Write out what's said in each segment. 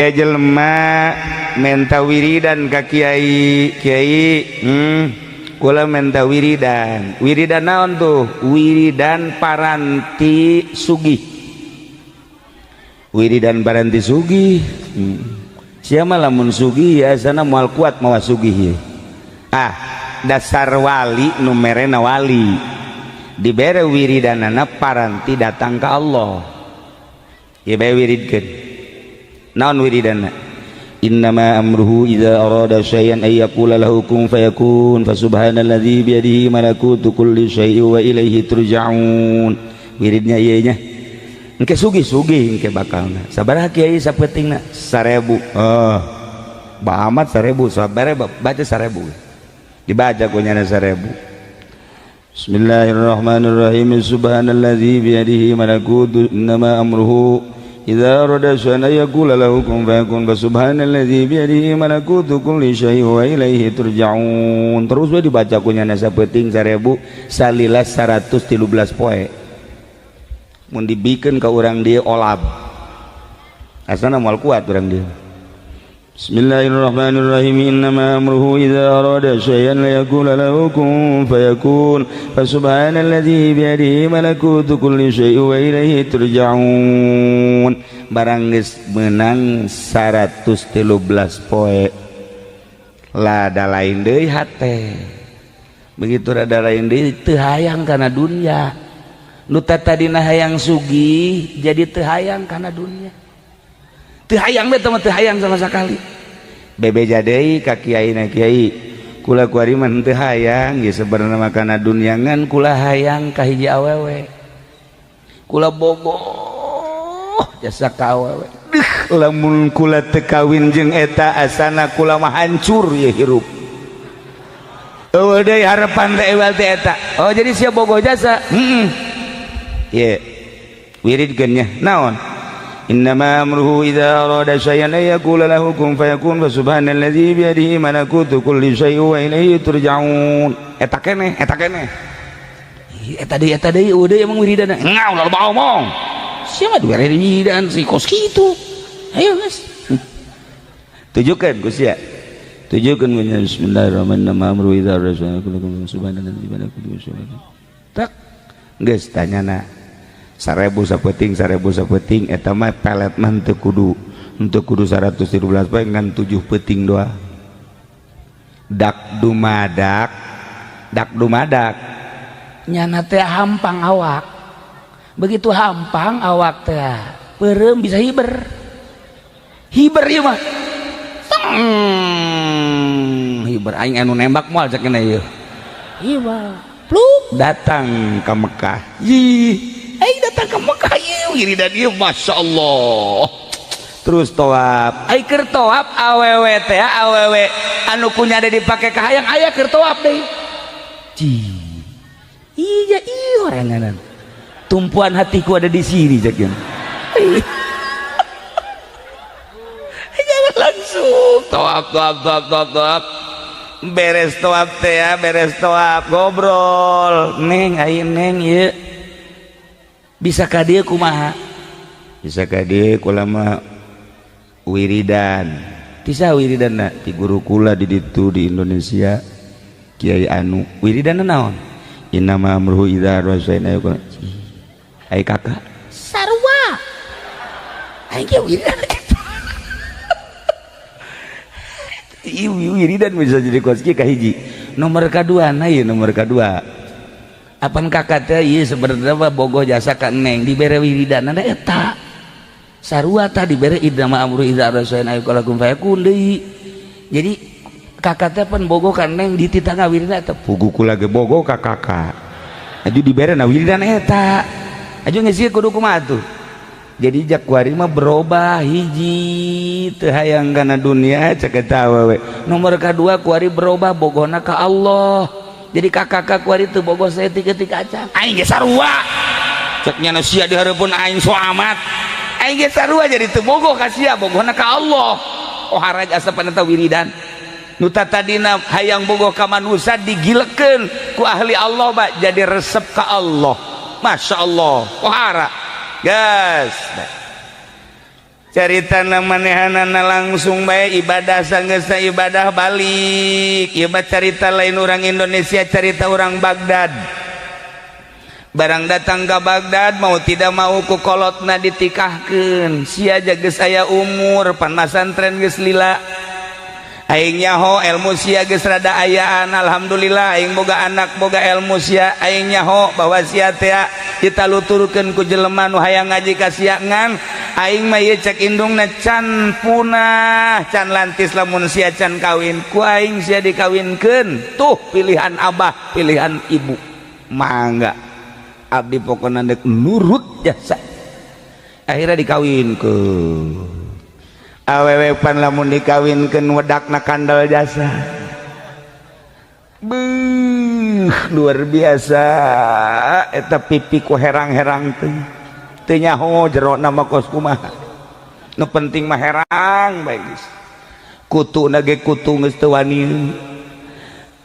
jelema menta wiridan ka kiai kula menta wiridan naon tuh wiridan paranti sugih siapa lamun sugih ya sana moal kuat mawa sugih dasar wali numerena wali dibere wiridanana paranti datang ke Allah ya bae wiridkeun naon wiridana innama amruhu idza arada syai'an ay yaqula lahu kun fayakun fasubhanalladzi biyadihi malakutu kulli syai'in wa ilaihi turja'un wiridnya ieu nya engke sugih-sugih engke bakalna sabaraha kiai sapetingna 1000 Ba amat 1000 sabare baca 1000 dibaca kunyana 1000 Bismillahirrahmanirrahim subhanalladzi biyadihi malakutu innama amruhu idza arada syai'an yaqula lahu kun fayakun subhanalladzi biyadihi malakutu kulli syai'in wa ilaihi turja'un terus we dibaca kunyana saeuting 1000 salila 113 poe mun dibikeun ka urang dieu olab asana moal kuat urang dieu Bismillahirrahmanirrahim innama amruhu idza arada syai'an yaqula lahu kun fayakun fasubhanalladzi biyadihi malakutu kulli syai'in wa ilaihi turja'un barang geus meunang 113 poe lada lain deui hate begitu rada lain deui teu hayang kana dunya nu tadina hayang sugih jadi teu hayang kana dunya teu hayang teh teu hayang sama sekali bebeja deui ka kiaina kiai kula kuari mah teu hayang geus sabarna mah kana dunya ngan kula hayang ka hiji awewe kula bogoh jasa ka awewe lamun kula teu kawin jeung eta asana kula mah hancur ye hirup eueuh deui harapan teh ewal teh eta oh jadi sia bogoh jasa ye wiridkeun nya naon innama amruhu idza arada syai'an yaqulu lahu kun fayakun subhanalladzi biyadihi malakutu kulli syai'in wa ilaihi turja'un eta keneh eta deui udah emang wiridana ngau loba omong sia mah dua wiridan si kos kitu ayo geus tujukeun ku sia tujukeun ku bismillahirrahmanirrahim amruhu idza arada syai'an yaqulu lahu kun subhanalladzi biyadihi malakutu kulli syai'in tak geus tanyana 1000 sapeting eta mah pelet mah teu kudu 113 poe ngan 7 peuting doa dak dumadak nyana teh hampang awak begitu hampang awak teh peureum bisa hiber ieu mah hiber aing anu nembak moal cek kena ieu hiber pluk datang ke Mekah aing datang ke Mekah wiridan ieu masyaallah terus tawaf aing keur tawaf awewe teh awewe anu kunyade dipake ka hayang aya keur tawaf deui iya oranganan tumpuan hatiku ada di sini cekeun jangan langsung tawaf beres tawaf ngobrol neng aing neng ieu bisa ka dieu kumaha bisa ka dieu kula mah wiridan tisa wiridanna ti guru kula di ditu di Indonesia Kiai Anu wiridanna naon innama amruhu idza arada syai'an yaqulu ai kakak sarua aing ge wiridan wiridan bisa jadi koski ka hiji nomor kadua apan kakak teh ieu sebenarnya mah bogoh jasa ka neng dibere wiridanana eta sarua tah dibere innama amruhu idza arada syai'an yaqulu kun fayakun deui jadi kakak teh pan bogoh ka neng dititangga wiridana eta pugu kula ge bogoh ka kakak aju dibere na wiridan eta aju geus ieu kudu kumaha tuh jadi jak kuari mah berubah hiji teu hayang kana dunia cek eta awewe nomor kadua kuari berubah bogohna ka Allah jadi kakak kuari teu bogoh saeutik-eutik acan aing ge sarua cek nya sia di hareupeun aing so amat aing ge sarua jadi teu bogoh ka sia bogohna ka Allah oh haraj asapan eta wiridan nu tadina hayang bogoh ka manusia digilekeun ku ahli Allah ba jadi resep ka Allah masyaallah oh hara gas caritana manehanana langsung bae ibadah sanggeus ibadah balik. Ieu mah carita lain orang Indonesia, carita orang Baghdad. Barang datang ke Baghdad mau tidak mau ku kolotna ditikahkeun. Sia aja geus aya umur pan masantren geus lila. Aing nyaho ilmu sia geus rada ayaan, alhamdulillah aing boga anak boga ilmu sia. Aing nyaho bahwa sia teh ditaluturkeun ku jelema nu hayang ngaji ka sia ngan aing mah ieu cek indungna can punah can lantis lamun sia can kawin ku aing sia dikawinkeun. Tuh pilihan abah pilihan ibu mangga abdi pokona deuk nurut jasa akhirnya dikawinkeun. Awewe pan lamun dikawinkeun wedakna kandal jasa. Beuh, luar biasa eta pipi ku herang-herang teu nyaho jero nama kos kumaha. Nu penting mah herang bae geus. Kutuna ge kutu geus teu wani.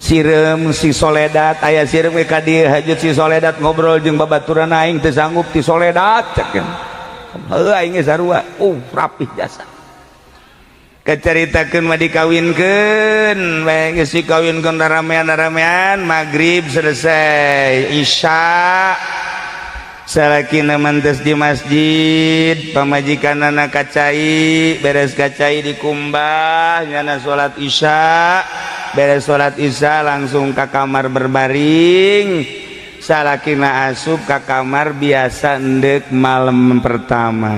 Sireum si Soledad aya sireum ge ka dieu hajut si Soledad ngobrol jeung babaturan aing teu sanggup ti Soledad cek. Heuh aing ge sarua. Rapih jasa. Keceritakeun mah dikawinkeun bae geus dikawinkeun ramean magrib selesai isya salakina mantes di masjid pamajikanana kacai beres kacai dikumbah nyana salat isya beres salat isya langsung ka kamar berbaring salakina asup ka kamar biasa endek malam pertama.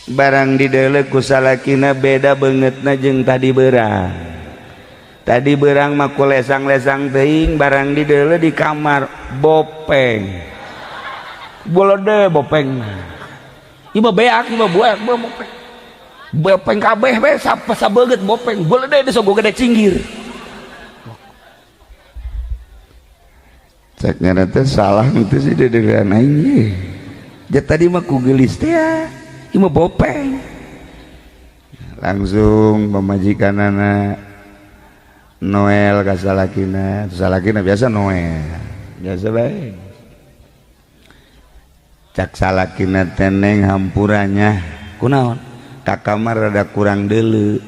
Barang didelek ku salakina beda beungeutna jeung tadi beurang. Tadi beurang mah ku lesang-lesang teuing, barang didelek di kamar bopeng. Bolode bopeng. Ieu mah beak, ieu mah buak, bopeng. Bopeng kabeh we sabeget bopeng. Bolode deus go gede cinggir. Cek nyana teh salah teh si dedegan aing ye. Ja tadi mah ku geulis teh ya. Ima bopeng langsung pemajikanana Noel ka salakina biasa Noel biasa bae cak salakina teneng hampurannya kunaon ka kamar rada kurang deuleu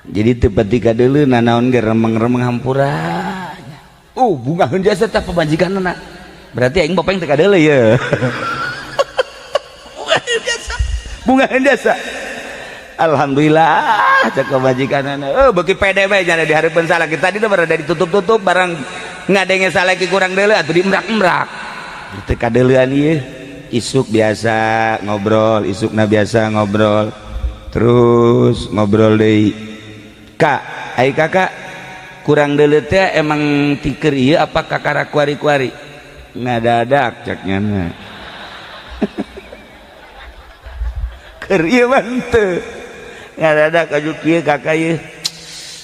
jadi teu pati ka deuleu nanaon ge remeng-remeng hampurannya bungaheun jasa tah pemajikanana berarti aing bopeng teu ka deuleu ye bungaheun jasa alhamdulillah cek majikanana beuki pede bae nya di hareupeun salaki tadi teh barada ditutup-tutup barang ngadenge salaki kurang deuleu atuh diemrak-emrak teu kadeuleuan ieu isuk biasa ngobrol isukna biasa ngobrol terus ngobrol deui kak ai kakak kurang deuleu teh emang tikeur ieu apa kakara kuari-kuari ngadadak cek nyana keur ieu mah teu ngadadak aju kieu kakak ieu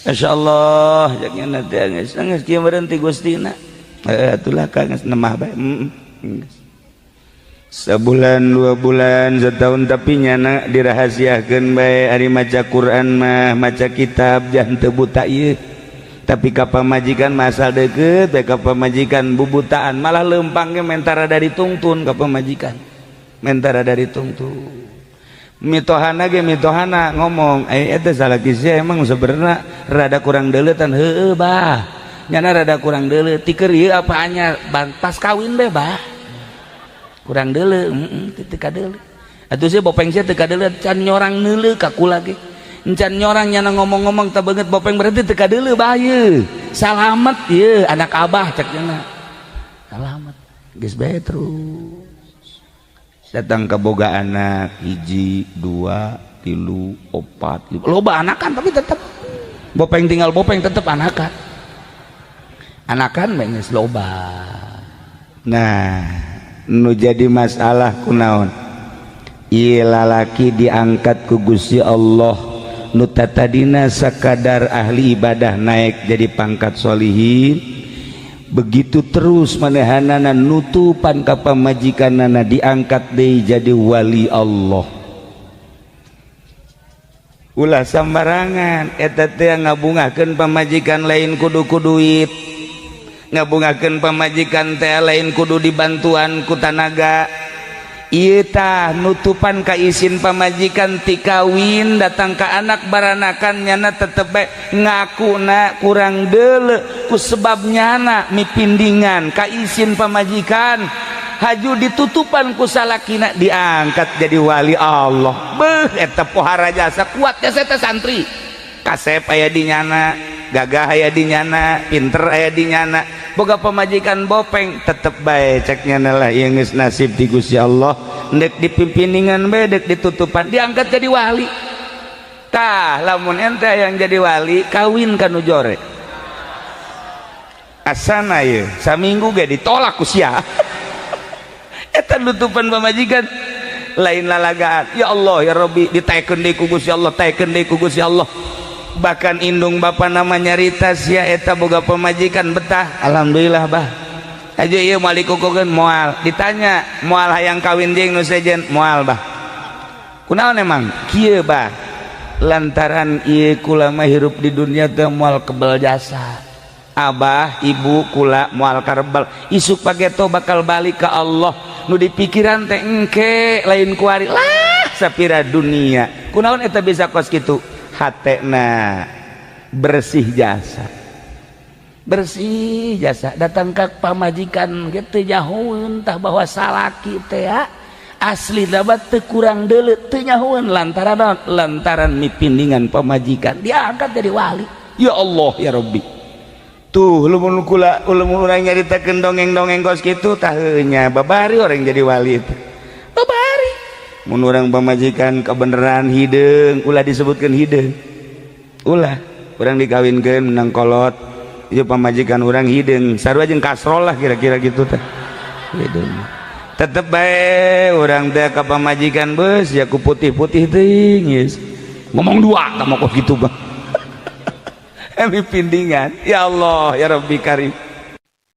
masyaallah cek nyana teh geus kieu meureun ti Gustina atulah ka geus nemah bae sebulan 2 bulan setahun tapi nyana dirahasiakeun bae ari maca Quran mah maca kitab jangan teu buta ieu tapi ka pamajikan mah asal deukeut bae ka pamajikan bubutaan malah leumpang ge mentara dari tungtun ka pamajikan mentara dari tungtun mitohana ge mitohana ngomong eta salaki sia emang sebenarnya rada kurang deuleutan heueuh bah nyana rada kurang deuleu ti keur ieu apa anyar pas kawin be bah kurang deuleu teu ka deuleu atuh sia bopeng sia teu ka deuleu can nyorang neuleu ka kula ge encan nyorang nyana ngomong-ngomong teu beungeut bopeng berarti teu ka deuleu bah ieu salamet ieu anak abah cek nyana salamet geus bae terus datang ke boga anak 1, 2, 3, 4 loba anakan tapi tetep bopeng tinggal bopeng tetep anakan geus loba. Nah nu jadi masalah kunaon ieu lalaki diangkat ku Gusti Allah nu tadina sakadar ahli ibadah naik jadi pangkat sholihin begitu terus manehanana nutupan ka pamajikanana diangkat deui jadi wali Allah ulah sambarangan eta teh ngabungakeun pamajikan lain kudu ku duit ngabungakeun pamajikan teh lain kudu dibantuan ku tanaga ieu tah nutupan ka izin pamajikan ti kawin datang ka anak baranakan nyana tetep bae ngakuna kurang deuleu ku sebab nyana mipindingan ka izin pamajikan haju ditutupan ku salakina diangkat jadi wali Allah. Beuh eta pohara jasa kuat jasa eta santri kasep aya di nyana, gagah aya di nyana, pinter aya di nyana, boga pamajikan bopeng tetep bae cek nyana lah ieu geus nasib ti Gusti Allah ndek dipimpiningan bae dek ditutupan diangkat jadi wali. Tah lamun ente yang jadi wali kawin ka nu jore asana ieu saminggu ge ditolak ku sia eta nutupan pamajikan lain lalagaan. Ya Allah ya Rabbi ditaekeun deui ku Gusti Allah, taekeun deui ku Gusti Allah. Bahkan indung bapa nama nyarita sia eta boga pamajikan betah alhamdulillah bah aja ieu moal dikukukeun moal ditanya moal hayang kawin jeung nu sejen moal bah kunaon emang kieu bah lantaran ieu kula mah hirup di dunia teh moal kebal jasa abah ibu kula moal karebal isuk pageto bakal balik ke Allah nu dipikiran teh engke lain kuari lah sapira dunia kunaon eta bisa kos kitu hatena bersih jasa datang ke pamajikan gitu nyahoeun tah bahwa salaki teh asli dapat teu kurang deuleu teu nyahoeun lantaran mipindingan pamajikan diangkat jadi wali. Ya Allah ya Rabbi tuh lamun urang nyaritakeun dongeng-dongeng kos kitu tah nya babari orang jadi wali itu babari mun urang pamajikan kebenaran hideung ulah disebutkeun hideung ulah urang dikawinkeun menang kolot ieu pamajikan urang hideung sarua jeung kasrol lah kira-kira gitu teh hideung tetep bae urang teh ka pamajikan beus ya ku putih-putih teuing geus ngomong dua ka mah kos kitu bang. Emi pindingan ya Allah ya Rabbi Karim